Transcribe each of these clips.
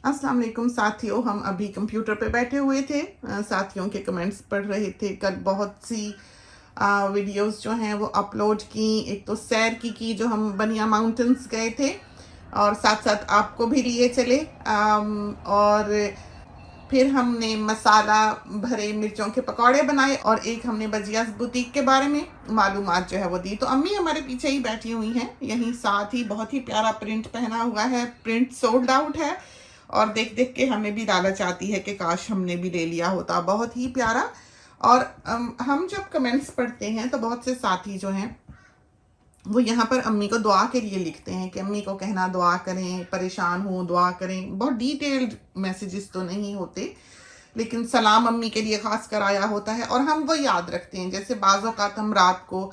अस्सलाम वालेकुम साथियों, हम अभी कंप्यूटर पे बैठे हुए थे, साथियों के कमेंट्स पढ़ रहे थे। कल बहुत सी वीडियोस जो हैं वो अपलोड की। एक तो सैर की जो हम बनिया माउंटेन्स गए थे और साथ साथ आपको भी लिए चले। और फिर हमने मसाला भरे मिर्चों के पकौड़े बनाए और एक हमने बजियास बुटीक के बारे में मालूमात जो है वो दी। तो अम्मी हमारे पीछे ही बैठी हुई हैं, यहीं साथ ही बहुत ही प्यारा प्रिंट पहना हुआ है। प्रिंट सोल्ड आउट है और देख देख के हमें भी लालच आती है कि काश हमने भी ले लिया होता। बहुत ही प्यारा। और हम जब कमेंट्स पढ़ते हैं तो बहुत से साथी जो हैं वो यहाँ पर अम्मी को दुआ के लिए लिखते हैं कि अम्मी को कहना दुआ करें, परेशान हो दुआ करें। बहुत डिटेल्ड मैसेजेस तो नहीं होते, लेकिन सलाम अम्मी के लिए खास कर आया होता है और हम वो याद रखते हैं। जैसे बाज़ औक़ात हम रात को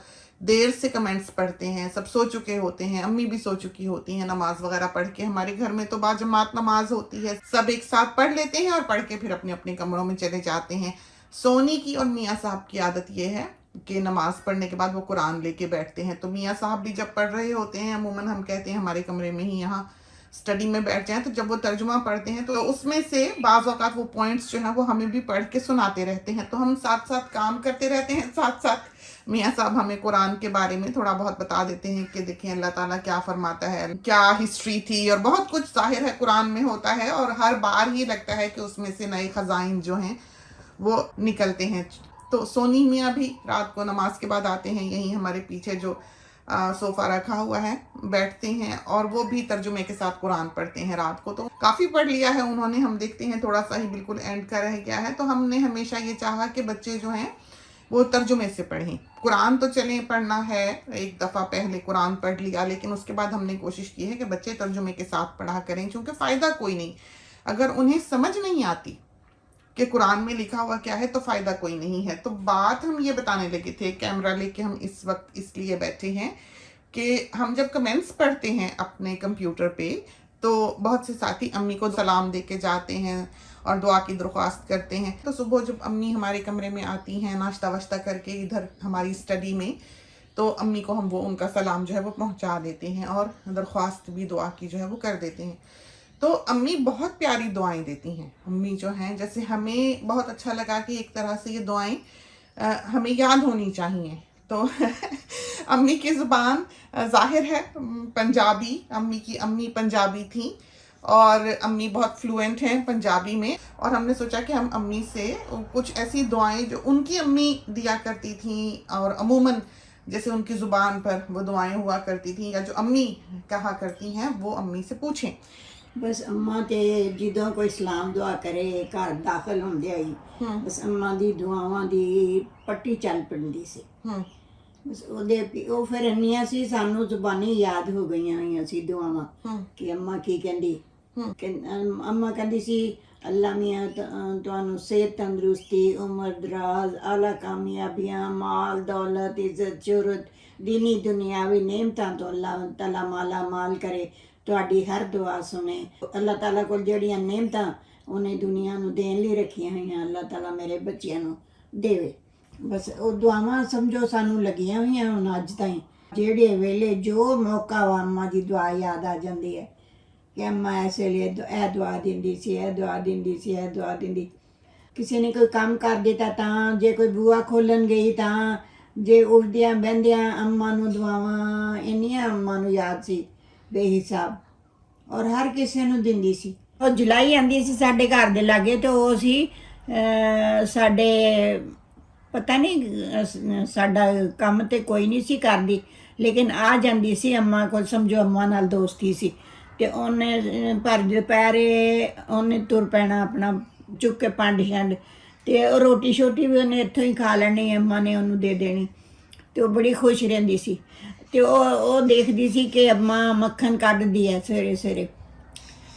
देर से कमेंट्स पढ़ते हैं, सब सो चुके होते हैं, अम्मी भी सो चुकी होती हैं नमाज वगैरह पढ़ के। हमारे घर में तो बाजमात नमाज होती है, सब एक साथ पढ़ लेते हैं और पढ़ के फिर अपने अपने कमरों में चले जाते हैं। सोनी की और मियाँ साहब की आदत ये है कि नमाज पढ़ने के बाद वो कुरान लेके बैठते हैं। तो मियाँ साहब भी जब पढ़ रहे होते हैं, अमूमन हम कहते हैं हमारे कमरे में ही यहाँ स्टडी में बैठ जाएं, तो जब वो तर्जुमा पढ़ते हैं तो उसमें से बाज़ औक़ात वो पॉइंट्स जो हैं वो हमें भी पढ़ के सुनाते रहते हैं। तो हम साथ साथ काम करते रहते हैं, साथ साथ मियाँ साहब हमें कुरान के बारे में थोड़ा बहुत बता देते हैं कि देखें अल्लाह ताला क्या फरमाता है, क्या हिस्ट्री थी और बहुत कुछ ज़ाहिर है कुरान में होता है। और हर बार ही लगता है कि उसमें से नए ख़ज़ाइन जो हैं वो निकलते हैं। तो सोनी मियाँ भी रात को नमाज के बाद आते हैं, यहीं हमारे पीछे जो सोफ़ा रखा हुआ है बैठते हैं और वो भी तर्जुमे के साथ कुरान पढ़ते हैं। रात को तो काफ़ी पढ़ लिया है उन्होंने, हम देखते हैं थोड़ा सा ही बिल्कुल एंड का रह गया है। तो हमने हमेशा ये चाहा कि बच्चे जो हैं वो तर्जुमे से पढ़ें। कुरान तो चलें पढ़ना है, एक दफ़ा पहले कुरान पढ़ लिया, लेकिन उसके बाद हमने कोशिश की है कि बच्चे तर्जुमे के साथ पढ़ा करें, क्योंकि फ़ायदा कोई नहीं। अगर उन्हें समझ नहीं आती कि कुरान में लिखा हुआ क्या है तो फ़ायदा कोई नहीं है। तो बात हम ये बताने लगे थे, कैमरा लेके हम इस वक्त इसलिए बैठे हैं कि हम जब कमेंट्स पढ़ते हैं अपने कंप्यूटर पे तो बहुत से साथी अम्मी को सलाम दे के जाते हैं और दुआ की दरख्वास्त करते हैं। तो सुबह जब अम्मी हमारे कमरे में आती हैं नाश्ता वाश्ता करके इधर हमारी स्टडी में, तो अम्मी को हम वो उनका सलाम जो है वो पहुंचा देते हैं और दरख्वास्त भी दुआ की जो है वो कर देते हैं। तो अम्मी बहुत प्यारी दुआएं देती हैं। अम्मी जो हैं, जैसे हमें बहुत अच्छा लगा कि एक तरह से ये दुआएं हमें याद होनी चाहिए। तो अम्मी की ज़ुबान ज़ाहिर है पंजाबी, अम्मी की अम्मी पंजाबी थी और अम्मी बहुत फ्लुएंट हैं पंजाबी में। और हमने सोचा कि हम अम्मी से कुछ ऐसी दुआएं जो उनकी अम्मी दिया करती थी और अमूमन जैसे उनकी ज़ुबान पर वो दुआएं हुआ करती थी या जो अम्मी कहा करती हैं वो अम्मी से पूछें। बस अम्मा ते जिदों कोई सलाम दुआ करे घर दाखिल होंदे आई बस अम्मा दी दुआवां दी पट्टी चल पड़दी सी। बस ਉਹ ਫਿਰ ਇੰਨੀਆਂ ਸੀ ਸਾਨੂੰ ਜ਼ੁਬਾਨੀ ਯਾਦ ਹੋ ਗਈਆਂ ਹੋਈਆਂ ਸੀ ਦੁਆਵਾਂ ਕਿ ਅੰਮਾ ਕੀ ਕਹਿੰਦੀ ਕਿ ਅੰਮਾ ਕਹਿੰਦੀ ਸੀ ਅੱਲਾ ਮੀਆਂ ਤੁਹਾਨੂੰ ਸਿਹਤ ਤੰਦਰੁਸਤੀ ਉਮਰ ਦਰਾਜ਼ ਆਲਾ ਕਾਮਯਾਬੀਆਂ ਮਾਲ ਦੌਲਤ ਇੱਜ਼ਤ ਸ਼ੋਹਰਤ दीनी दुनियावी नेमतां तो अल्लाह ताला माला माल करे, ਤੁਹਾਡੀ हर दुआ सुने। अल्लाह ताला कोल ਜਿਹੜੀਆਂ नेमतां ਉਹਨੇ दुनिया ਨੂੰ देन ਲਈ ਰੱਖੀਆਂ ਹੋਈਆਂ अल्लाह ताला मेरे ਬੱਚਿਆਂ ਨੂੰ ਦੇਵੇ। बस ਉਹ ਦੁਆਵਾਂ ਸਮਝੋ ਸਾਨੂੰ ਲੱਗੀਆਂ ਹੋਈਆਂ ਹੁਣ ਅੱਜ ਤਾਈਂ। ਜਿਹੜੇ ਵੇਲੇ ਜੋ ਮੌਕਾ ਵਾ ਅੰਮਾ ਦੀ ਦੁਆ ਯਾਦ ਆ ਜਾਂਦੀ ਹੈ ਕਿ ਅੰਮਾ ਇਸ ਵੇਲੇ ਇਹ ਦੁਆ ਦਿੰਦੀ ਸੀ, ਇਹ ਦੁਆ ਦਿੰਦੀ ਸੀ, ਇਹ ਦੁਆ ਦਿੰਦੀ। ਕਿਸੇ ਨੇ ਕੋਈ ਕੰਮ ਕਰ ਦਿੱਤਾ ਤਾਂ, ਜੇ ਕੋਈ ਬੂਆ ਖੋਲਣ ਗਈ ਤਾਂ, ਜੇ ਉੱਠਦਿਆਂ ਬਹਿੰਦਿਆਂ ਅੰਮਾ ਨੂੰ ਦੁਆਵਾਂ ਇੰਨੀਆਂ ਅੰਮਾ ਨੂੰ ਯਾਦ ਸੀ ਬੇਹਿਸਾਬ, ਔਰ ਹਰ ਕਿਸੇ ਨੂੰ ਦਿੰਦੀ ਸੀ। ਉਹ ਜੁਲਾਈ ਆਉਂਦੀ ਸੀ ਸਾਡੇ ਘਰ ਦੇ ਲਾਗੇ ਤੇ ਉਹ ਸੀ ਸਾਡੇ ਪਤਾ ਨਹੀਂ ਸਾਡਾ ਕੰਮ ਤੇ ਕੋਈ ਨਹੀਂ ਸੀ ਕਰਦੀ, ਲੇਕਿਨ ਆ ਜਾਂਦੀ ਸੀ ਅੰਮਾ ਕੋਲ। ਸਮਝੋ ਅੰਮਾ ਨਾਲ ਦੋਸਤੀ ਸੀ ਤੇ ਉਹਨੇ ਭਰ ਦੁਪਹਿਰੇ ਉਹਨੇ ਤੁਰ ਪੈਣਾ ਆਪਣਾ ਚੁੱਕ ਕੇ ਪੰਡ ਛੰਡ ਤੇ ਰੋਟੀ ਛੋਟੀ ਵੀ ਉਹਨੇ ਇੱਥੋਂ ਹੀ ਖਾ ਲੈਣੀ, ਅੰਮਾ ਨੇ ਉਹਨੂੰ ਦੇ ਦੇਣੀ ਤੇ ਉਹ ਬੜੀ ਖੁਸ਼ ਰਹਿੰਦੀ ਸੀ। ਤੇ ਉਹ ਦੇਖਦੀ ਸੀ ਕਿ ਅੰਮਾ ਮੱਖਣ ਕੱਢਦੀ ਹੈ ਸਵੇਰੇ ਸਵੇਰੇ,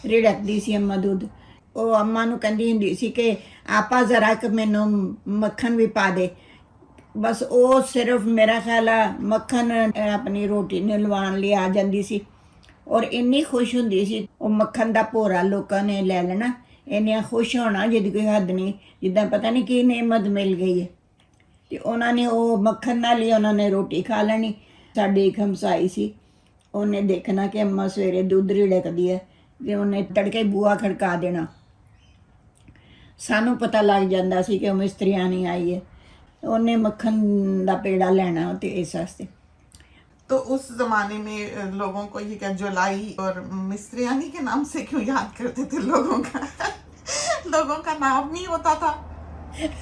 ਰਿੜਕਦੀ ਸੀ ਅੰਮਾ ਦੁੱਧ। ਉਹ ਅੰਮਾ ਨੂੰ ਕਹਿੰਦੀ ਹੁੰਦੀ ਸੀ ਕਿ ਆਪਾ ਜ਼ਰਾ ਕੁ ਮੈਨੂੰ ਮੱਖਣ ਵੀ ਪਾ ਦੇ। ਬਸ ਉਹ ਸਿਰਫ ਮੇਰਾ ਖਿਆਲ ਆ ਮੱਖਣ ਆਪਣੀ ਰੋਟੀ ਨੂੰ ਲਵਾਉਣ ਲਈ ਆ ਜਾਂਦੀ ਸੀ ਔਰ ਇੰਨੀ ਖੁਸ਼ ਹੁੰਦੀ ਸੀ। ਉਹ ਮੱਖਣ ਦਾ ਭੋਰਾ ਲੋਕਾਂ ਨੇ ਲੈ ਲੈਣਾ, ਇੰਨੀਆਂ ਖੁਸ਼ ਹੋਣਾ ਜਿਹਦੀ ਕੋਈ ਹੱਦ ਨਹੀਂ, ਜਿੱਦਾਂ ਪਤਾ ਨਹੀਂ ਕੀ ਨੇਮਤ ਮਿਲ ਗਈ ਹੈ। ਤੇ ਉਹਨਾਂ ਨੇ ਉਹ ਮੱਖਣ ਨਾਲ ਹੀ ਉਹਨਾਂ ਨੇ ਰੋਟੀ ਖਾ ਲੈਣੀ। ਸਾਡੀ ਇੱਕ ਹਮਸਾਈ ਸੀ, ਉਹਨੇ ਦੇਖਣਾ ਕਿ ਅੰਮਾ ਸਵੇਰੇ ਦੁੱਧ ਰਿੜਕਦੀ ਹੈ, ਤੇ ਉਹਨੇ ਤੜਕੇ ਬੂਆ ਖੜਕਾ ਦੇਣਾ। ਸਾਨੂੰ ਪਤਾ ਲੱਗ ਜਾਂਦਾ ਸੀ ਕਿ ਉਹ ਮਿਸਤਰੀਆਂ ਨਹੀਂ ਆਈ ਹੈ। ਉਹਨੇ ਮੱਖਣ ਦਾ ਪੇੜਾ ਲੈਣਾ ਤੇ ਇਸ ਵਾਸਤੇ। तो उस जमाने में लोगों को ये क्या जुलाई और मिस्त्रियानी के नाम से क्यों याद करते थे? लोगों का नाम नहीं होता था।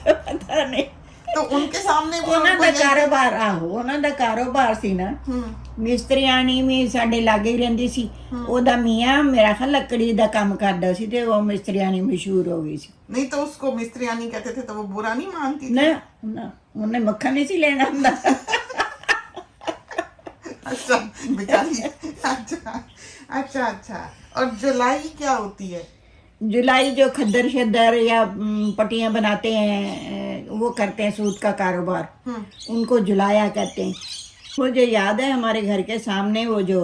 ਪਤਾ ਨਹੀਂ तो उनके सामने भी ਉਹਨਾਂ उनको ਦਾ ये- ਕਾਰੋਬਾਰ ਆਹੋ ਉਹਨਾਂ ਦਾ ਕਾਰੋਬਾਰ ਸੀ ਨਾ। ਮਿਸਤਰੀਆਣੀ ਵੀ ਸਾਡੇ ਲਾਗੇ ਹੀ ਰਹਿੰਦੀ ਸੀ। ਉਹਦਾ ਮੀਆਂ ਮੇਰਾ ਖਿਆਲ ਲੱਕੜੀ ਦਾ ਕੰਮ ਕਰਦਾ ਸੀ ਤੇ ਉਹ ਮਿਸਤਰੀਆਣੀ ਮਸ਼ਹੂਰ ਹੋ ਗਈ ਸੀ। नहीं तो उसको मिस्त्रियानी कहते थे तो वो बुरा नहीं मानती थी। ਨਾ ਉਹਨੇ ਮੱਖਣ ਨਹੀਂ ਸੀ ਲੈਣਾ ਹੁੰਦਾ। अच्छा बेचारी। अच्छा अच्छा अच्छा। और जुलाई क्या होती है? जुलाई जो खद्दर शद्दर या पट्टियाँ बनाते हैं वो करते हैं सूत का कारोबार, उनको जुलाया कहते हैं। मुझे याद है हमारे घर के सामने वो जो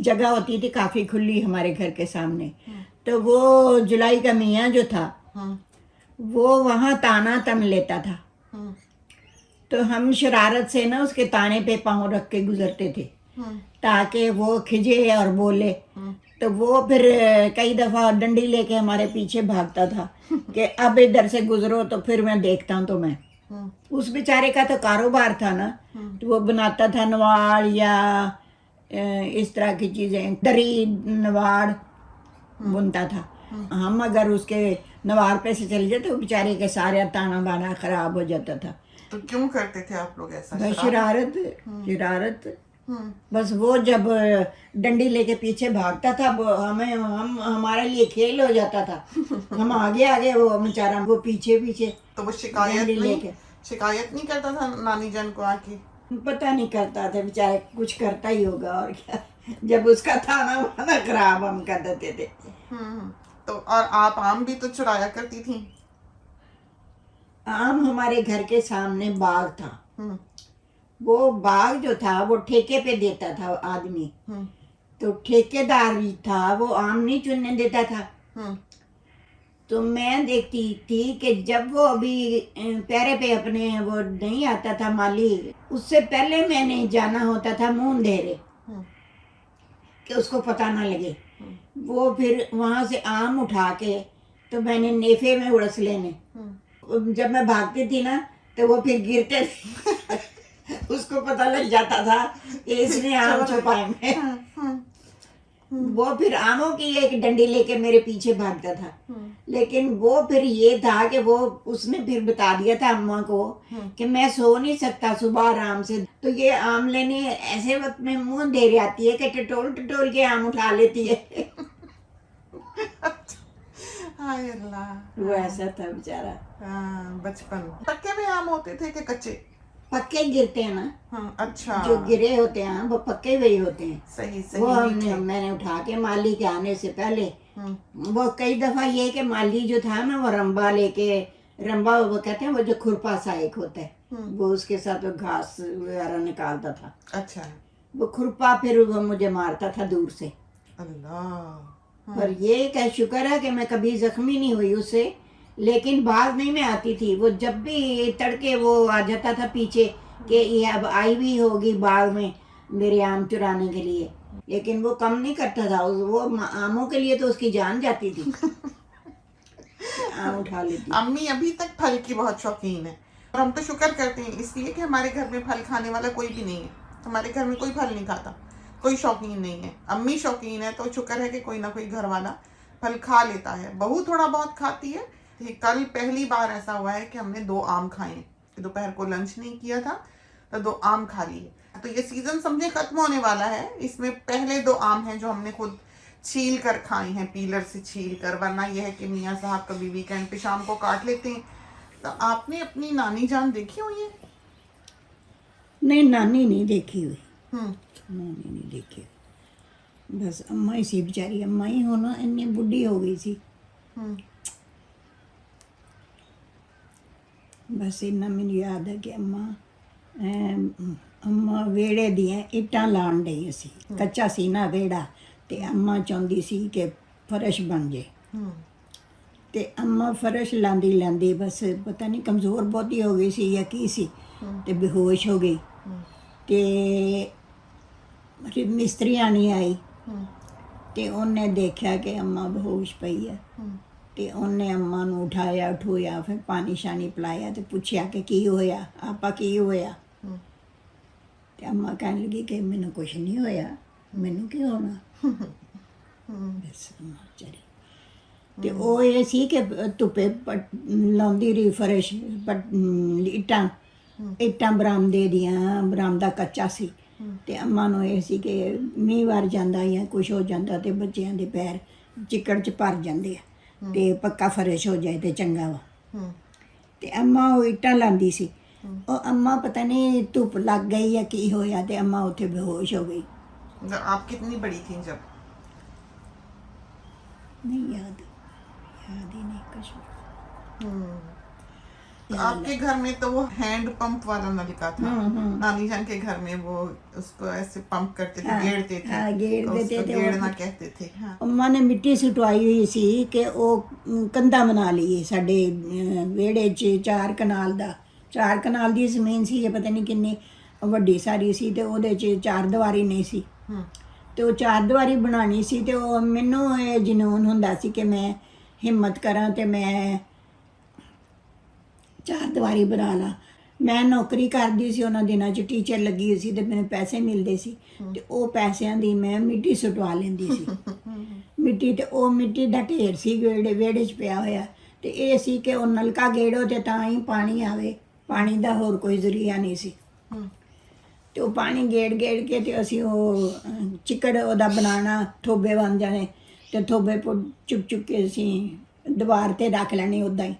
जगह होती थी काफ़ी खुली हमारे घर के सामने, तो वो जुलाई का मियाँ जो था वो वहाँ ताना तन लेता था। तो हम शरारत से ना उसके ताने पे पाँव रख के गुजरते थे ताकि वो खिजे और बोले। तो वो फिर कई दफ़ा डंडी लेके हमारे पीछे भागता था कि अब इधर से गुजरो तो फिर मैं देखता हूँ। तो मैं उस बेचारे का तो कारोबार था ना, तो वो बनाता था नवाड़ या इस तरह की चीज़ें, दरी नवाड़ बुनता था। हम अगर उसके नवाड़ पे से चले जाते तो बेचारे के सारे ताना बाना खराब हो जाता था। तो क्यों करते थे आप लोग ऐसा? बस शरारत शरारत। बस वो जब डंडी लेके पीछे भागता था वो हम हमारे लिए खेल हो जाता था। हम आगे आगे वो बेचारा वो पीछे पीछे। तो वो शिकायत डंडी नहीं लेके शिकायत नहीं करता था नानी जान को आके? पता नहीं करता था बेचारे, कुछ करता ही होगा और क्या। जब उसका थाना वाना खराब हम कर देते थे। तो और आप आम भी तो चुराया करती थी? आम हमारे घर के सामने बाग था। वो बाग जो था वो ठेके पे देता था आदमी। तो ठेकेदार ही था, वो आम नहीं चुनने देता था। तो मैं देखती थी कि जब वो अभी पैरे पे अपने वो नहीं आता था माली, उससे पहले मैंने जाना होता था मुंह अंधेरे कि उसको पता ना लगे। वो फिर वहां से आम उठा के तो मैंने नेफे में उड़स लेने। जब मैं भागती थी ना तो वो फिर गिरते थे। उसको पता लग जाता था कि इसने आम छुपाए में। वो फिर आमों की एक डंडी लेके मेरे पीछे भागता था। लेकिन वो फिर ये था कि वो उसने फिर बता दिया था अम्मा को कि मैं सो नहीं सकता सुबह आराम से, तो ये आम लेने ऐसे वक्त में मुंह अंधेरे आती है कि टटोल टटोल के आम उठा लेती है। हाय अल्लाह। वो ऐसा था बेचारा। हाँ, बचपन। पक्के में आम होते थे कि कच्चे? पक्के गिरते हैं ना। अच्छा। जो गिरे होते हैं वो पक्के हुए होते हैं। सही वो सही। मैंने उठा के माली के आने से पहले वो कई दफा ये कि माली जो था ना वो रंबा लेके, रंबा वो कहते हैं वो जो खुरपा सा एक होता है, वो उसके साथ वो घास वगैरह निकालता था। अच्छा। वो खुरपा फिर वो मुझे मारता था दूर से। अल्लाह। पर ये क्या शुक्र है कि मैं कभी जख्मी नहीं हुई उससे। लेकिन भाग नहीं मैं आती थी। वो जब भी तड़के वो आ जाता था पीछे कि ये अब आई भी होगी बाग में मेरे आम चुराने के लिए, लेकिन वो कम नहीं करता था। वो आमों के लिए तो उसकी जान जाती थी। आम उठा लेती। अम्मी अभी तक फल की बहुत शौकीन है और हम तो शुक्र करते हैं इसलिए कि हमारे घर में फल खाने वाला कोई भी नहीं है। हमारे घर में कोई फल नहीं खाता, कोई शौकीन नहीं है। अम्मी शौकीन है तो शुक्र है कि कोई ना कोई घर वाला फल खा लेता है। बहू थोड़ा बहुत खाती है। कल पहली बार ऐसा हुआ है कि हमने 2 आम खाए। दोपहर को लंच नहीं किया था तो 2 आम खा लिए। तो ये सीजन समझे खत्म होने वाला है। इसमें पहले 2 आम हैं जो हमने खुद छील कर खाए हैं, पीलर से छील कर। वरना यह है कि मियाँ साहब कभी वीकेंड पे शाम को काट लेते हैं। तो आपने अपनी नानी जान देखी हुई है? नहीं, नानी नहीं देखी हुई। नानी नहीं देखी। बस अम्मा ही सी बेचारी। अम्मा ही होना इतनी बुढ़ी हो गई सी। बस इन्ना मैनू याद है कि अम्मा वेड़े दियां इट्टां लाण डई सी। कच्चा सी ना वेड़ा ते अम्मा चाਹੁੰਦੀ ਸੀ कि फर्श बन जे। ते अम्मा फर्श लांदी लांदी बस पता नहीं कमज़ोर बहुती हो गई सी या की सी ते बेहोश हो गई। ते मिस्त्री आनी आई ਤੇ ਉਹਨੇ ਦੇਖਿਆ ਕਿ ਅੰਮਾ ਬੇਹੋਸ਼ ਪਈ ਹੈ ਤੇ ਉਹਨੇ ਅੰਮਾ ਨੂੰ ਉਠਾਇਆ ਉਠੋਇਆ ਫਿਰ ਪਾਣੀ ਸ਼ਾਣੀ ਪਿਲਾਇਆ ਤੇ ਪੁੱਛਿਆ ਕਿ ਕੀ ਹੋਇਆ ਆਪਾ ਕੀ ਹੋਇਆ ਤੇ ਅੰਮਾ ਕਹਿਣ ਲੱਗੀ ਕਿ ਮੈਨੂੰ ਕੁਛ ਨਹੀਂ ਹੋਇਆ ਮੈਨੂੰ ਕੀ ਹੋਣਾ ਬਸ ਅੰਮਾ ਚਲੀ ਤੇ ਉਹ ਇਹ ਸੀ ਕਿ ਧੁੱਪੇ ਲਾਉਂਦੀ ਰਹੀ ਫਰਸ਼ ਇੱਟਾਂ ਬਰਾਮਦੇ ਦੀਆਂ ਬਰਾਮਦਾ ਕੱਚਾ ਸੀ ਤੇ ਅੰਮਾ ਨੂੰ ਇਹ ਸੀ ਕਿ ਮੀਂਹ ਵਾਰ ਜਾਂਦਾ ਜਾਂ ਕੁਛ ਹੋ ਜਾਂਦਾ ਤੇ ਬੱਚਿਆਂ ਦੇ ਪੈਰ ਚਿੱਕੜ 'ਚ ਭਰ ਜਾਂਦੇ ਆ ਤੇ ਪੱਕਾ ਫਰਸ਼ ਹੋ ਜਾਏ ਤੇ ਚੰਗਾ ਵਾ ਤੇ ਅੰਮਾ ਉਹ ਇੱਟਾਂ ਲਾਉਂਦੀ ਸੀ ਉਹ ਅੰਮਾ ਪਤਾ ਨਹੀਂ ਧੁੱਪ ਲੱਗ ਗਈ ਜਾਂ ਕੀ ਹੋਇਆ ਤੇ ਅੰਮਾ ਉੱਥੇ ਬੇਹੋਸ਼ ਹੋ ਗਈ आप कितनी बड़ी थी जब? नहीं याद ही नहीं कुछ तो आपके घर में तो वो हैंड पंप वाला नलका था। नानी जान के घर में वो उसको ऐसे पंप करते थे, गेड़ते थे। हाँ, गेड़ तो देते उसको थे, गेड़ना कहते थे। हाँ। ਅੰਮਾ ਨੇ ਮਿੱਟੀ ਸੁਟਵਾਈ ਹੋਈ ਸੀ ਕਿ ਉਹ ਕੰਧਾ ਬਣਾ ਲਈਏ ਸਾਡੇ ਵਿਹੜੇ 'ਚ 4 ਕਨਾਲ ਦਾ 4 ਕਨਾਲ ਦੀ ਜ਼ਮੀਨ ਸੀ ਇਹ ਪਤਾ ਨਹੀਂ ਕਿੰਨੀ ਵੱਡੀ ਸਾਰੀ ਸੀ ਤੇ ਉਹਦੇ 'ਚ 4 ਦੀਵਾਰੀ ਨਹੀਂ ਸੀ ਤੇ ਉਹ 4 ਦੀਵਾਰੀ ਬਣਾਉਣੀ ਸੀ ਤੇ ਉਹ ਮੈਨੂੰ ਇਹ ਜਨੂਨ ਹੁੰਦਾ ਸੀ ਕਿ ਮੈਂ ਹਿੰਮਤ ਕਰਾਂ ਤੇ ਮੈਂ 4 ਦੀਵਾਰੀ ਬਣਾ ਲਾਂ ਮੈਂ ਨੌਕਰੀ ਕਰਦੀ ਸੀ ਉਹਨਾਂ ਦਿਨਾਂ 'ਚ ਟੀਚਰ ਲੱਗੀ ਹੋਈ ਸੀ ਤੇ ਮੈਨੂੰ ਪੈਸੇ ਮਿਲਦੇ ਸੀ ਤੇ ਉਹ ਪੈਸਿਆਂ ਦੀ ਮੈਂ ਮਿੱਟੀ ਸੁਟਵਾ ਲੈਂਦੀ ਸੀ ਮਿੱਟੀ ਤੇ ਉਹ ਮਿੱਟੀ ਦਾ ਢੇਰ ਸੀ ਵਿਹੜੇ 'ਚ ਪਿਆ ਹੋਇਆ ਤੇ ਇਹ ਸੀ ਕਿ ਉਹ ਨਲਕਾ ਗੇੜੋ ਤੇ ਤਾਂ ਹੀ ਪਾਣੀ ਆਵੇ ਪਾਣੀ ਦਾ ਹੋਰ ਕੋਈ ਜ਼ਰੀਆ ਨਹੀਂ ਸੀ ਤੇ ਉਹ ਪਾਣੀ ਗੇੜ ਕੇ ਤੇ ਅਸੀਂ ਉਹ ਚਿੱਕੜ ਉਹਦਾ ਬਣਾਉਣਾ ਥੋਬੇ ਬਣ ਜਾਣੇ ਤੇ ਥੋਬੇ ਚੁੱਕ ਕੇ ਅਸੀਂ ਦੀਵਾਰ ਤੇ ਰੱਖ ਲੈਣੇ ਉੱਦਾਂ ਹੀ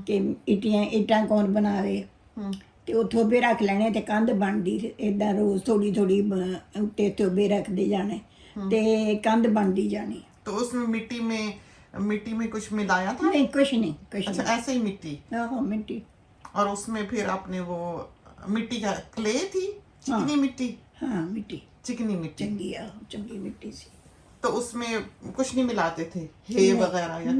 ਕਿ ਇੱਟਾਂ ਕੌਣ ਬਣਾਵੇ ਤੇ ਉਹ ਥੋਬੇ ਰੱਖ ਲੈਣੇ ਤੇ ਕੰਧ ਬਣਦੀ ਏਦਾਂ ਰੋਜ਼ ਥੋੜੀ ਉੱਤੇ ਥੋਬੇ ਰੱਖਦੇ ਜਾਣੇ ਤੇ ਕੰਧ ਬਣਦੀ ਜਾਣੀ तो उसमें मिट्टी में कुछ मिलाया था? नहीं कुछ नहीं अच्छा, ऐसे ही मिट्टी। हाँ मिट्टी और उसमें फिर आपने वो मिट्टी का क्ले थी, चिकनी मिट्टी। हाँ मिट्टी चिकनी मिट्टी चंगी मिट्टी सी तो उसमें कुछ नहीं मिलाते थे, हे वगैरह या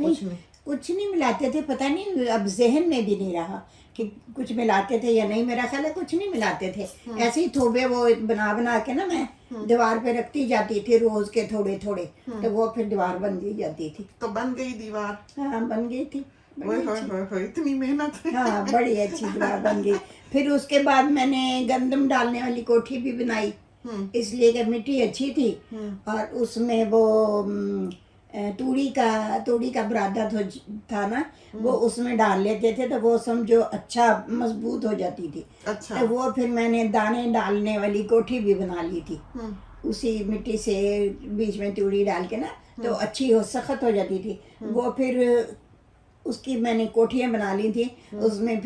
कुछ नहीं मिलाते थे पता नहीं अब जहन में भी नहीं रहा कि कुछ मिलाते थे या नहीं मेरा ख्याल है कुछ नहीं मिलाते थे ऐसे ही थोबे वो बना के ना मैं दीवार पे रखती जाती थी रोज के थोड़े तो वो फिर दीवार बन गई जाती थी तो बन गई दीवार। हाँ बन गई थी इतनी मेहनत। हाँ बड़ी अच्छी दीवार बन गई फिर उसके बाद मैंने गंदम डालने वाली कोठी भी बनाई इसलिए कि मिट्टी अच्छी थी और उसमें वो तूड़ी का बरादा था ना वो उसमें डाल लेते थे तो वो समझो अच्छा मजबूत हो जाती थी। अच्छा। तो वो फिर मैंने दाने डालने वाली कोठी भी बना ली थी उसी मिट्टी से बीच में तूड़ी डाल के ना तो अच्छी सख्त हो जाती थी वो फिर उसकी मैंने कोठियाँ बना ली थी उसमें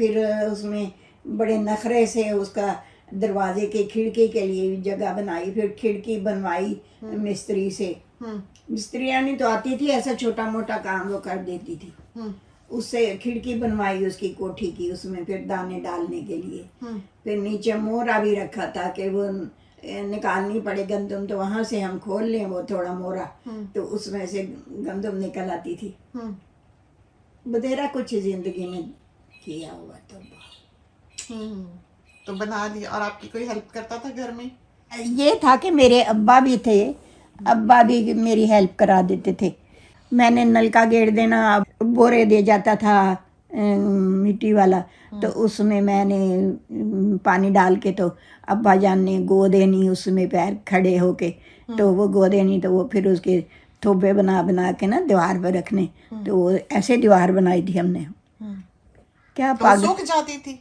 बड़े नखरे से उसका दरवाजे के खिड़की के लिए जगह बनाई फिर खिड़की बनवाई मिस्त्री से मिस्त्रियाँ तो आती थी ऐसा छोटा मोटा काम वो कर देती थी उससे खिड़की बनवाई उसकी कोठी की उसमें फिर दाने डालने के लिए फिर नीचे मोरा भी रखा था कि वो निकालनी पड़े गंदम तो वहां से हम खोल लें वो थोड़ा मोरा तो उसमें से गंदम निकल आती थी बतेरा कुछ जिंदगी में किया हुआ तो बना लिया। और आपकी कोई हेल्प करता था घर में? ये था कि मेरे अब्बा भी थे अब्बा भी मेरी हेल्प करा देते थे मैंने नलका गेड़ देना बोरे दे जाता था मिट्टी वाला तो उसमें मैंने पानी डाल के तो अब्बा जान ने गो देनी उसमें पैर खड़े होके तो वो गो देनी तो वो फिर उसके थोबे बना के ना दीवार पर रखने तो वो ऐसे दीवार बनाई थी हमने क्या तो सूख जाती थी?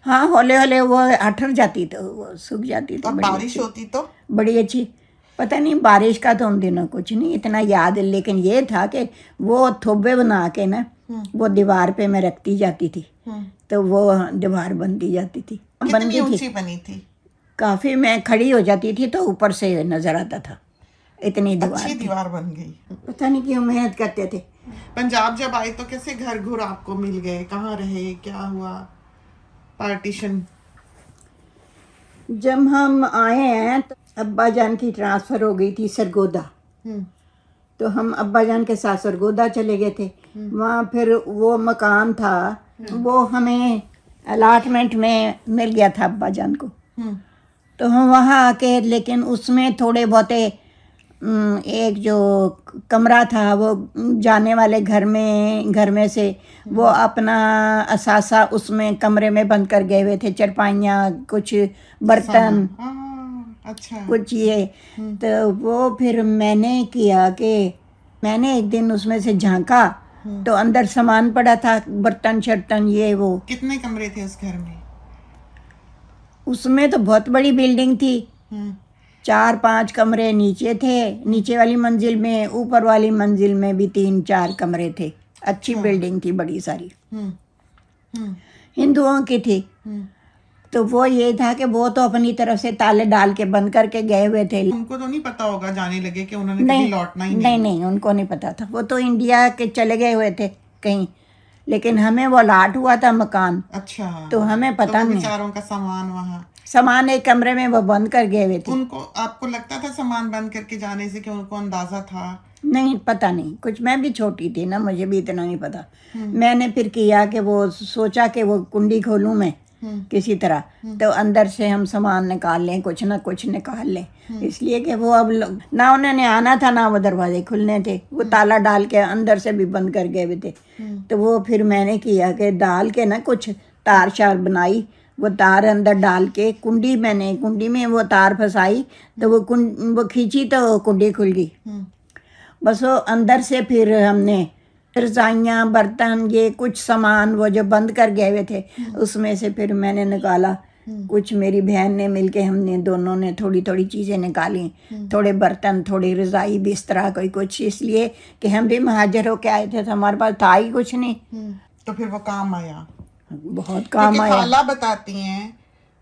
हाँ हौले वो अठर जाती तो वो सूख जाती थी। और बारिश होती तो बड़ी अच्छी पता नहीं बारिश का तो उन दिनों कुछ नहीं इतना याद लेकिन ये था कि वो थोबे बना के ना वो दीवार पे मैं रखती जाती थी तो वो दीवार बनती जाती थी कितनी ऊंची बनी थी? काफी मैं खड़ी हो जाती थी तो ऊपर से नजर आता था इतनी अच्छी दीवार बन गई। पता नहीं क्यों मेहनत करते थे। पंजाब जब आए तो कैसे घर घुर आपको मिल गए, कहाँ रहे, क्या हुआ पार्टीशन? जब हम आए हैं तो अब्बा जान की ट्रांसफ़र हो गई थी सरगोदा तो हम अब्बा जान के साथ सरगोदा चले गए थे वहाँ फिर वो मकान था वो हमें अलाटमेंट में मिल गया था अब्बा जान को तो हम वहाँ आके लेकिन उसमें थोड़े बहुते एक जो कमरा था वो जाने वाले घर में से वो अपना असासा उसमें कमरे में बंद कर गए हुए थे, चरपाइयाँ, कुछ बर्तन, अच्छा। कुछ ये। तो वो फिर मैंने किया कि मैंने एक दिन उसमें से झांका तो अंदर सामान पड़ा था, बर्तन शर्तन ये वो। कितने कमरे थे उस घर में? उसमें तो बहुत बड़ी बिल्डिंग थी, 4-5 कमरे नीचे थे, नीचे वाली मंजिल में, ऊपर वाली मंजिल में भी 3-4 कमरे थे। अच्छी बिल्डिंग थी, बड़ी सारी, हिंदुओं की थी। तो वो ये था कि वो तो अपनी तरफ से ताले डाल के बंद करके गए हुए थे। उनको तो नहीं पता होगा जाने लगे कि उन्होंने कभी लौटना ही नहीं, उनको नहीं पता था, वो तो इंडिया के चले गए हुए थे कहीं, लेकिन हमें वो अलॉट हुआ था मकान। अच्छा। तो हमें पता तो नहीं, बेचारों का सामान वहाँ, सामान एक कमरे में वो बंद कर गए हुए थे। उनको, आपको लगता था सामान बंद करके जाने से कि उनको अंदाजा था? नहीं, पता नहीं कुछ, मैं भी छोटी थी ना, मुझे भी इतना नहीं पता। मैंने फिर किया कि वो सोचा कि वो कुंडी खोलूं मैं किसी तरह, तो अंदर से हम सामान निकाल लें, कुछ ना कुछ निकाल लें, इसलिए कि वो अब ना उन्होंने आना था ना वो दरवाजे खुलने थे, वो ताला डाल के अंदर से भी बंद कर गए हुए थे। तो वो फिर मैंने किया कि डाल के ना कुछ तार शार बनाई, वो तार अंदर डाल के कुंडी में वो तार फंसाई, तो वो खींची तो कुंडी खुल गई। बस वो अंदर से फिर हमने रजाइयाँ, बर्तन, ये कुछ सामान वो जो बंद कर गए हुए थे उसमें से फिर मैंने निकाला। कुछ मेरी बहन ने मिलके, हमने दोनों ने थोड़ी थोड़ी चीज़ें निकाली, थोड़े बर्तन, थोड़ी रजाई, बिस्तरा, कोई कुछ, इसलिए कि हम भी महाजर होके आए थे तो हमारे पास था ही कुछ नहीं। तो फिर वो काम आया, बहुत काम आया। खाला बताती हैं,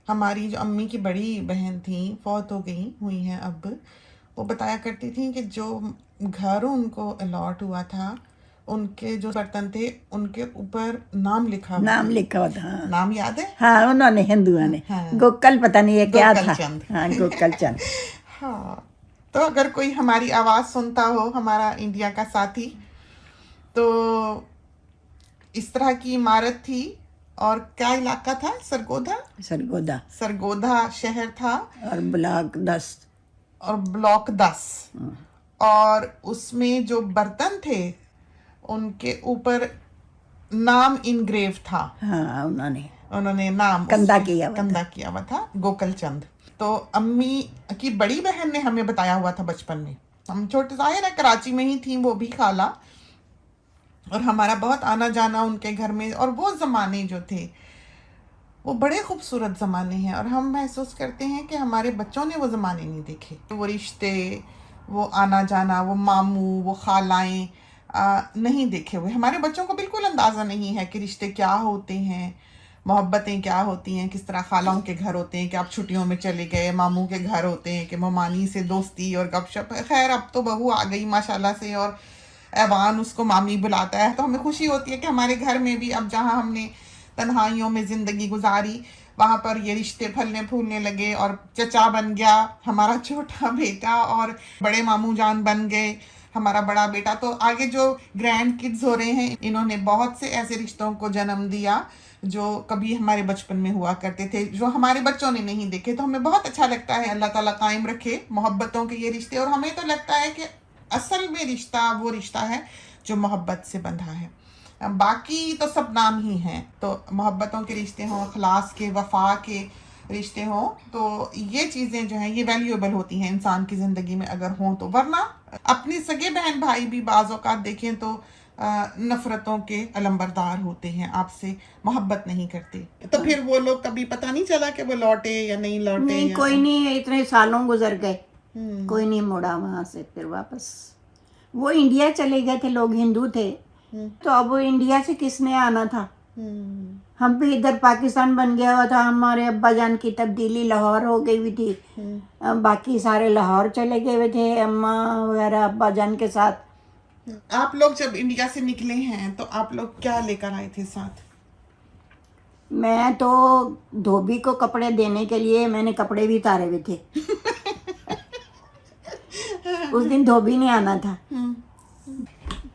हमारी जो अम्मी की बड़ी बहन थी, फौत हो गई हुई हैं अब, वो बताया करती थी कि जो घर उनको अलॉट हुआ था, उनके जो बर्तन थे उनके ऊपर नाम लिखा हुआ था। नाम याद है? हाँ, उन्होंने, हिंदुओं ने, गोकल, पता नहीं ये क्या था। हाँ, गोकल चंद। हाँ, तो अगर कोई हमारी आवाज़ सुनता हो, हमारा इंडिया का साथी, तो इस तरह की इमारत थी। और क्या इलाका था? सरगोधा शहर था, और ब्लॉक 10। और उसमें जो बर्तन थे उनके ऊपर नाम इनग्रेव था। हाँ, उन्होंने नाम कंधा किया हुआ था, गोकल चंद। तो अम्मी की बड़ी बहन ने हमें बताया हुआ था बचपन में, हम छोटे जाहिर है कराची में ही थी वो भी खाला, और हमारा बहुत आना जाना उनके घर में। और वो ज़माने जो थे वो बड़े खूबसूरत ज़माने हैं, और हम महसूस करते हैं कि हमारे बच्चों ने वो ज़माने नहीं देखे। वो रिश्ते, वो आना जाना, वो मामू, वो खालाएँ नहीं देखे हुए। हमारे बच्चों को बिल्कुल अंदाज़ा नहीं है कि रिश्ते क्या होते हैं, मोहब्बतें क्या होती हैं, किस तरह खालाओं के घर होते हैं कि आप छुट्टियों में चले गए, मामू के घर होते हैं कि मामानी से दोस्ती और गपशप। खैर अब तो बहू आ गई माशाल्लाह से, और ऐवान उसको मामी बुलाता है, तो हमें खुशी होती है कि हमारे घर में भी अब जहाँ हमने तन्हाइयों में ज़िंदगी गुजारी, वहाँ पर ये रिश्ते फलने फूलने लगे, और चचा बन गया हमारा छोटा बेटा, और बड़े मामू जान बन गए हमारा बड़ा बेटा। तो आगे जो ग्रैंड किड्स हो रहे हैं, इन्होंने बहुत से ऐसे रिश्तों को जन्म दिया जो कभी हमारे बचपन में हुआ करते थे, जो हमारे बच्चों ने नहीं देखे। तो हमें बहुत अच्छा लगता है, अल्लाह ताला कायम रखे मोहब्बतों के ये रिश्ते। और हमें तो लगता है कि असल में रिश्ता वो रिश्ता है जो मोहब्बत से बंधा है, बाकी तो सब नाम ही हैं। तो मोहब्बतों के रिश्ते हों, अखलास के, वफा के रिश्ते हों, तो ये चीज़ें जो हैं ये वैल्यूएबल होती हैं इंसान की ज़िंदगी में अगर हों तो। वरना अपनी सगे बहन भाई भी बाज़ औक़ात देखें तो नफ़रतों के अलंबरदार होते हैं, आपसे मोहब्बत नहीं करते। तो फिर वो लोग कभी पता नहीं चला कि वो लौटे या नहीं लौटे? नहीं, कोई नहीं, इतने सालों गुजर गए, कोई नहीं मुड़ा वहाँ से फिर वापस। वो इंडिया चले गए थे, लोग हिंदू थे, तो अब वो इंडिया से किसने आना था? हम भी इधर पाकिस्तान बन गया हुआ था, हमारे अब्बा जान की तब्दीली लाहौर हो गई हुई थी, बाकी सारे लाहौर चले गए हुए थे, अम्मा वगैरह अब्बा जान के साथ। आप लोग जब इंडिया से निकले हैं तो आप लोग क्या लेकर आए थे साथ? मैं तो धोबी को कपड़े देने के लिए मैंने कपड़े भी उतारे हुए थे। उस दिन धोबी नहीं आना था,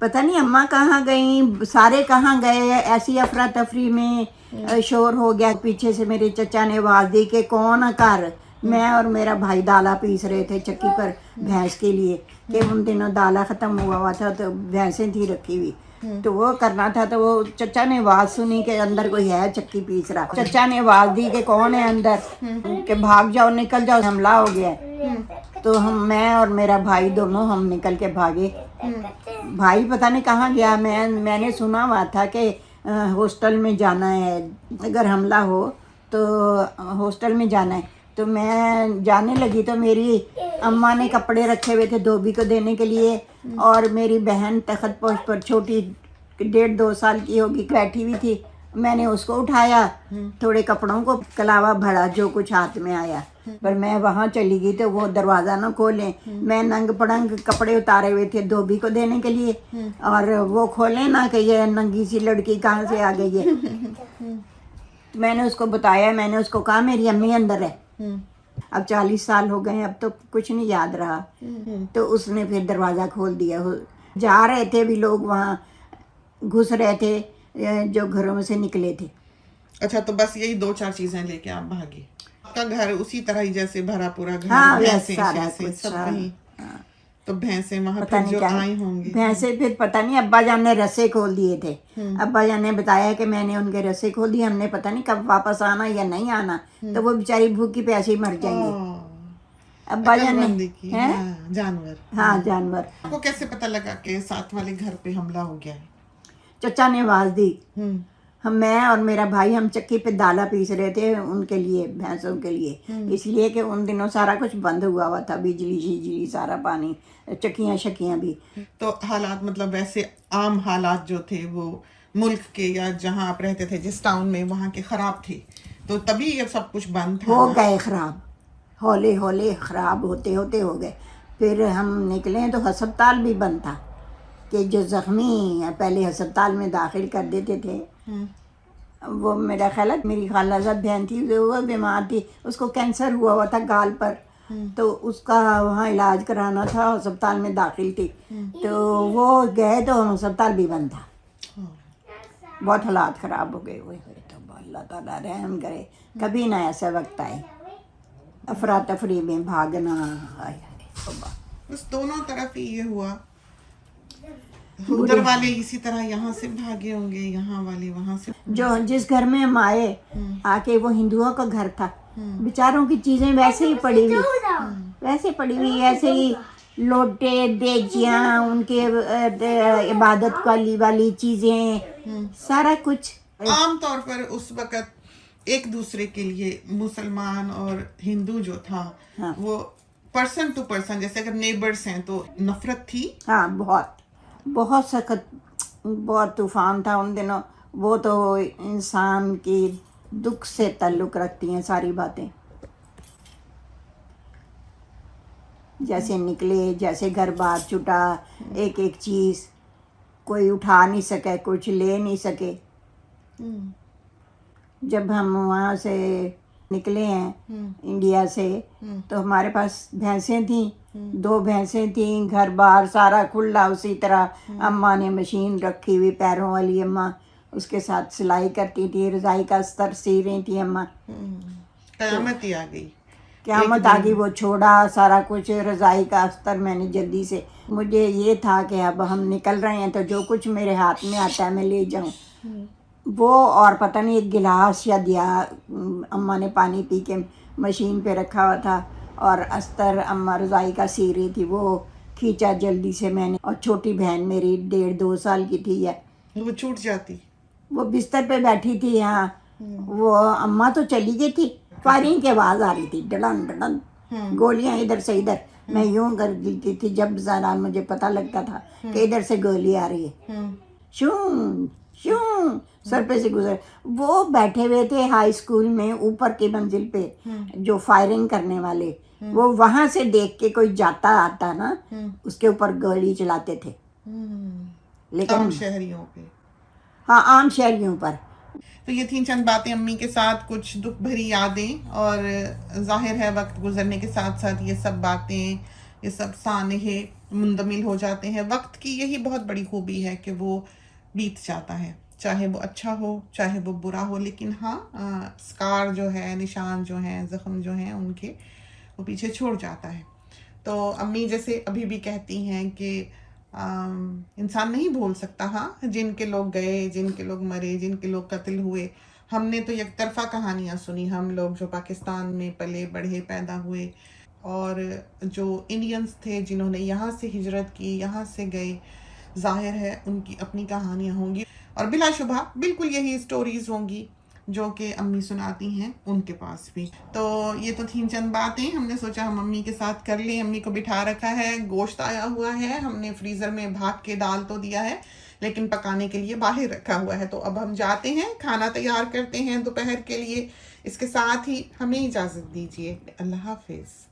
पता नहीं अम्मा कहाँ गई, सारे कहाँ गए, ऐसी अफरा तफरी में शोर हो गया। पीछे से मेरे चचा ने आवाज़ दी कि कौन है घर, मैं और मेरा भाई दाला पीस रहे थे चक्की पर भैंस के लिए, कि उन दिनों दाला ख़त्म हुआ था तो भैंसें थी रखी हुई, तो वो करना था। तो वो चचा ने आवाज़ सुनी कि अंदर कोई है चक्की पीस रहा। चचा ने आवाज़ दी कि कौन है अंदर, कि भाग जाओ, निकल जाओ, हमला हो गया है। तो मैं और मेरा भाई दोनों हम निकल के भागे। भाई पता नहीं कहाँ गया। मैंने सुना हुआ था कि हॉस्टल में जाना है, अगर हमला हो तो हॉस्टल में जाना है। तो मैं जाने लगी तो मेरी अम्मा ने कपड़े रखे हुए थे धोबी को देने के लिए, और मेरी बहन तख्त पोश पर छोटी 1.5-2 साल की होगी बैठी हुई थी। मैंने उसको उठाया, थोड़े कपड़ों को कलावा भरा जो कुछ हाथ में आया, पर मैं वहाँ चली गई तो वो दरवाज़ा ना खोलें। मैं नंग पड़ंग कपड़े उतारे हुए थे धोबी को देने के लिए, और वो खोलें ना कि ये नंगी सी लड़की कहाँ से आ गई है। तो मैंने उसको बताया, मैंने उसको कहा मेरी अम्मी अंदर है। अब 40 साल हो गए, अब तो कुछ नहीं याद रहा। तो उसने फिर दरवाज़ा खोल दिया। जा रहे थे भी लोग, वहाँ घुस रहे थे जो घरों से निकले थे। अच्छा, तो बस यही 2-4 चीजें लेके आप भागे। आपका घर उसी तरह ही जैसे भरा पूरा घर, हाँ, भैंसें सारा शैंसें कुछ, सब हाँ, कहीं। हाँ। तो भैंसें वहां पता फिर नहीं जो क्या आई होंगी। भैंसे, फिर पता नहीं अब्बा जान ने रस्से खोल दिए थे। अब्बा जान ने बताया कि मैंने उनके रस्से खोल दिए, हमने पता नहीं कब वापस आना या नहीं आना, तो वो बेचारी भूखी प्यासी मर जाएंगी। अब्बा जान ने अकलमंदी की, हैं? हाँ, जानवर। हाँ, जानवर। आपको कैसे पता लगा कि साथ वाले घर पे हमला हो गया है? चचा ने आवाज़ दी। मैं और मेरा भाई हम चक्की पे दाला पीस रहे थे उनके लिए, भैंसों के लिए, इसलिए कि उन दिनों सारा कुछ बंद हुआ था, बिजली सारा पानी, चक्कियाँ शक्कियाँ भी। तो हालात मतलब वैसे आम हालात जो थे वो मुल्क के या जहाँ आप रहते थे जिस टाउन में, वहाँ के खराब थे, तो तभी ये सब कुछ बंद था हो ना? गए ख़राब, हौले हौले ख़राब होते होते हो गए। फिर हम निकले तो अस्पताल भी बंद था, कि जो ज़ख्मी पहले अस्पताल में दाखिल कर देते थे, वो मेरा ख्याल है मेरी खालाजाद बहन थी, वो बीमार थी, उसको कैंसर हुआ था गाल पर, तो उसका वहाँ इलाज कराना था, अस्पताल में दाखिल थी। तो वो गए तो अस्पताल भी बंद था। बहुत हालात ख़राब हो गए हुए। तो अल्लाह ताला रहम करे, कभी ना ऐसा वक्त आए अफरा तफरी में भागना। बस दोनों तरफ ही ये हुआ, उधर वाले इसी तरह यहाँ से भागे होंगे, यहाँ वाले वहाँ से। जो जिस घर में हम आए आके, वो हिंदुओं का घर था, बेचारों की चीजें वैसे ही पड़ी हुई, वैसे पड़ी हुई, ऐसे ही लोटे देजियाँ, उनके इबादत वाली चीजें, सारा कुछ। आम तौर पर उस वक्त एक दूसरे के लिए मुसलमान और हिंदू जो था, हाँ। वो पर्सन टू पर्सन, जैसे अगर नेबर्स हैं तो नफरत थी। हाँ, बहुत सख्त, बहुत तूफान था उन दिनों। वो तो इंसान की दुख से ताल्लुक़ रखती हैं सारी बातें। जैसे निकले, जैसे घर बार छुटा, एक एक चीज़ कोई उठा नहीं सके, कुछ ले नहीं सके। जब हम वहाँ से निकले हैं इंडिया से, तो हमारे पास भैंसें थी, 2 भैंसें थी, घर बार सारा खुला उसी तरह। अम्मा ने मशीन रखी हुई, पैरों वाली अम्मा, उसके साथ सिलाई करती थी, रज़ाई का अस्तर सी रही थी अम्मा। क़यामत ही आ गई, क़यामत आ गई। वो छोड़ा सारा कुछ, रज़ाई का अस्तर मैंने जल्दी से, मुझे ये था कि अब हम निकल रहे हैं तो जो कुछ मेरे हाथ में आता है मैं ले जाऊं। वो और पता नहीं एक गिलास या दिया, अम्मा ने पानी पी के मशीन पे रखा हुआ था, और अस्तर अम्मा रज़ाई का सी रही थी, वो खींचा जल्दी से मैंने। और छोटी बहन मेरी 1.5-2 साल की थी, या वो छूट जाती, वो बिस्तर पे बैठी थी। यहाँ वो अम्मा तो चली गई थी, फायरिंग की आवाज़ आ रही थी, डडन डडन, गोलियां इधर से इधर। मैं यूं कर देती थी जब ज़रा मुझे पता लगता था कि इधर से गोली आ रही है, शूं शूं सर पे से गुजर। वो बैठे हुए थे हाई स्कूल में ऊपर की मंजिल पे, जो फायरिंग करने वाले, वो वहां से देख के कोई जाता आता ना, उसके ऊपर गोली चलाते थे। लेकिन आम शहरियों पे, हाँ, आम शहरियों पर। तो ये थी चंद बातें अम्मी के साथ, कुछ दुख भरी यादें, और जाहिर है वक्त गुजरने के साथ साथ ये सब बातें, ये सब सानहे मुंदमिल हो जाते हैं। वक्त की यही बहुत बड़ी खूबी है कि वो बीत जाता है, चाहे वो अच्छा हो चाहे वो बुरा हो, लेकिन हाँ स्कार जो है, निशान जो हैं, ज़ख्म जो हैं उनके, वो पीछे छोड़ जाता है। तो अम्मी जैसे अभी भी कहती हैं कि इंसान नहीं भूल सकता। हाँ, जिनके लोग गए, जिनके लोग मरे, जिनके लोग कत्ल हुए, हमने तो एक तरफा कहानियाँ सुनी, हम लोग जो पाकिस्तान में पले बढ़े पैदा हुए, और जो इंडियंस थे जिन्होंने यहाँ से हिजरत की, यहाँ से गए, जाहिर है उनकी अपनी कहानियाँ होंगी, और बिलाशुबा बिल्कुल यही स्टोरीज़ होंगी जो कि अम्मी सुनाती हैं उनके पास भी। तो ये तो थी चंद बातें, हमने सोचा हम अम्मी के साथ कर लें। अम्मी को बिठा रखा है, गोश्त आया हुआ है, हमने फ्रीज़र में भाग के डाल तो दिया है, लेकिन पकाने के लिए बाहर रखा हुआ है। तो अब हम जाते हैं, खाना तैयार करते हैं दोपहर के लिए। इसके साथ ही हमें इजाज़त दीजिए। अल्लाह हाफिज़।